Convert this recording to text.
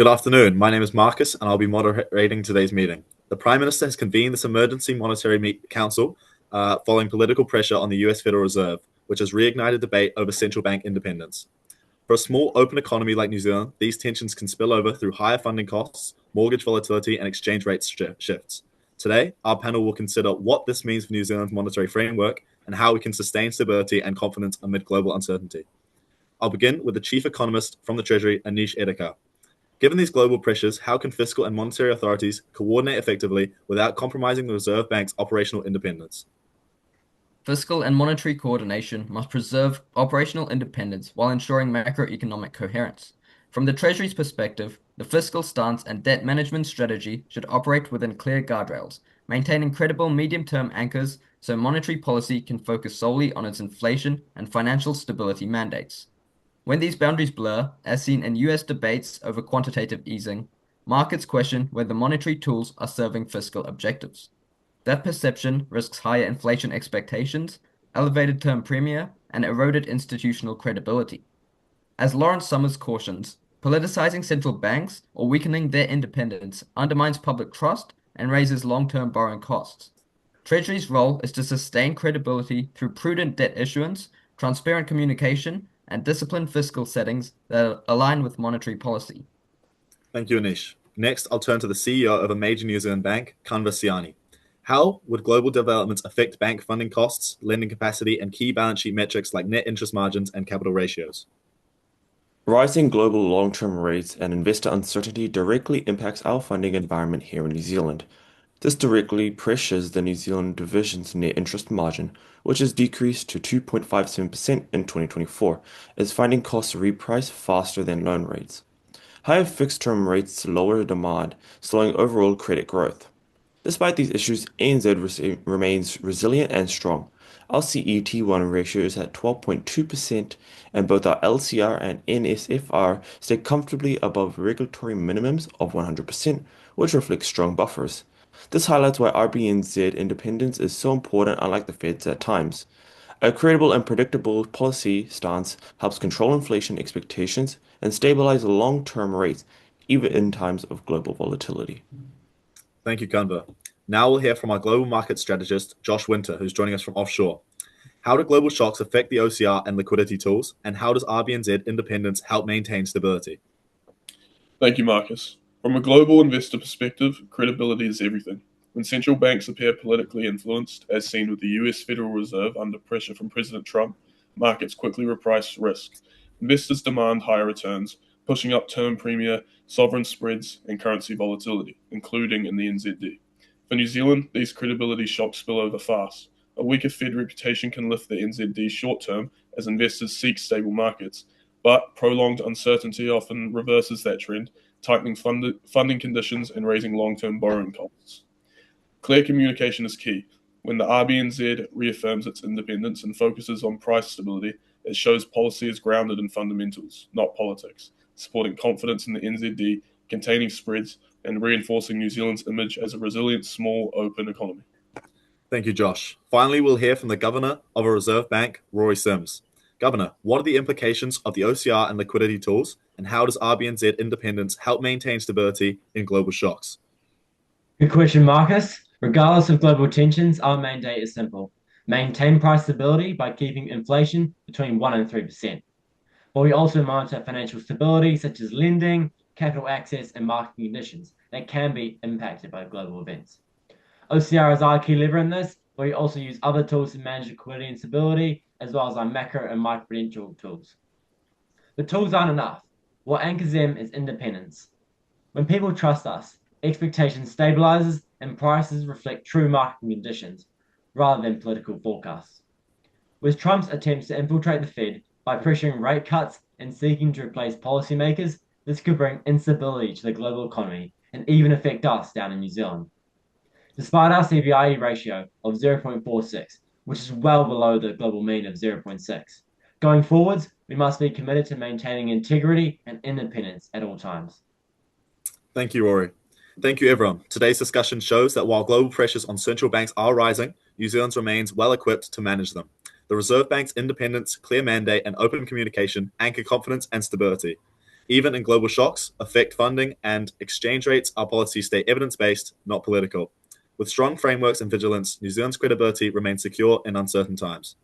Good afternoon. My name is Marcus, and I'll be moderating today's meeting. The Prime Minister has convened this emergency monetary council following political pressure on the US Federal Reserve, which has reignited debate over central bank independence. For a small, open economy like New Zealand, these tensions can spill over through higher funding costs, mortgage volatility, and exchange rate shifts. Today, our panel will consider what this means for New Zealand's monetary framework and how we can sustain stability and confidence amid global uncertainty. I'll begin with the Chief Economist from the Treasury, Anish Edekar. Given these global pressures, how can fiscal and monetary authorities coordinate effectively without compromising the Reserve Bank's operational independence? Fiscal and monetary coordination must preserve operational independence while ensuring macroeconomic coherence. From the Treasury's perspective, the fiscal stance and debt management strategy should operate within clear guardrails, maintaining credible medium-term anchors so monetary policy can focus solely on its inflation and financial stability mandates. When these boundaries blur, as seen in US debates over quantitative easing, markets question whether monetary tools are serving fiscal objectives. That perception risks higher inflation expectations, elevated term premia, and eroded institutional credibility. As Lawrence Summers cautions, politicizing central banks or weakening their independence undermines public trust and raises long-term borrowing costs. Treasury's role is to sustain credibility through prudent debt issuance, transparent communication, and disciplined fiscal settings that align with monetary policy. Thank you, Anish. Next, I'll turn to the CEO of a major New Zealand bank, Kanva Siani. How would global developments affect bank funding costs, lending capacity, and key balance sheet metrics like net interest margins and capital ratios? Rising global long-term rates and investor uncertainty directly impacts our funding environment here in New Zealand. This directly pressures the New Zealand division's net interest margin, which has decreased to 2.57% in 2024, as funding costs reprice faster than loan rates. Higher fixed-term rates lower demand, slowing overall credit growth. Despite these issues, ANZ remains resilient and strong. Our CET1 ratio is at 12.2%, and both our LCR and NSFR stay comfortably above regulatory minimums of 100%, which reflects strong buffers. This highlights why RBNZ independence is so important, unlike the Fed's at times. A credible and predictable policy stance helps control inflation expectations and stabilize long-term rates, even in times of global volatility. Thank you, Kanva. Now we'll hear from our global market strategist, Josh Winter, who's joining us from offshore. How do global shocks affect the OCR and liquidity tools, and how does RBNZ independence help maintain stability? Thank you, Marcus. From a global investor perspective, credibility is everything. When central banks appear politically influenced, as seen with the US Federal Reserve under pressure from President Trump, markets quickly reprice risk. Investors demand higher returns, pushing up term premia, sovereign spreads, and currency volatility, including in the NZD. For New Zealand, these credibility shocks spill over fast. A weaker Fed reputation can lift the NZD short term as investors seek stable markets, but prolonged uncertainty often reverses that trend, tightening funding conditions and raising long-term borrowing costs. Clear communication is key. When the RBNZ reaffirms its independence and focuses on price stability, it shows policy is grounded in fundamentals, not politics, supporting confidence in the NZD, containing spreads, and reinforcing New Zealand's image as a resilient, small, open economy. Thank you, Josh. Finally, we'll hear from the Governor of a Reserve Bank, Rory Sims. Governor, what are the implications of the OCR and liquidity tools, and how does RBNZ independence help maintain stability in global shocks? Good question, Marcus. Regardless of global tensions, our mandate is simple. Maintain price stability by keeping inflation between 1% and 3%. But we also monitor financial stability, such as lending, capital access, and market conditions that can be impacted by global events. OCR is our key lever in this, but we also use other tools to manage liquidity and stability, as well as our macro and microprudential tools. The tools aren't enough. What anchors them is independence. When people trust us, expectation stabilizes and prices reflect true market conditions rather than political forecasts. With Trump's attempts to infiltrate the Fed by pressuring rate cuts and seeking to replace policymakers, this could bring instability to the global economy and even affect us down in New Zealand. Despite our CVIE ratio of 0.46, which is well below the global mean of 0.6, going forwards, we must be committed to maintaining integrity and independence at all times. Thank you, Rory. Thank you, everyone. Today's discussion shows that while global pressures on central banks are rising, New Zealand remains well equipped to manage them. The Reserve Bank's independence, clear mandate, and open communication anchor confidence and stability. Even in global shocks, affect funding and exchange rates, our policies stay evidence-based, not political. With strong frameworks and vigilance, New Zealand's credibility remains secure in uncertain times.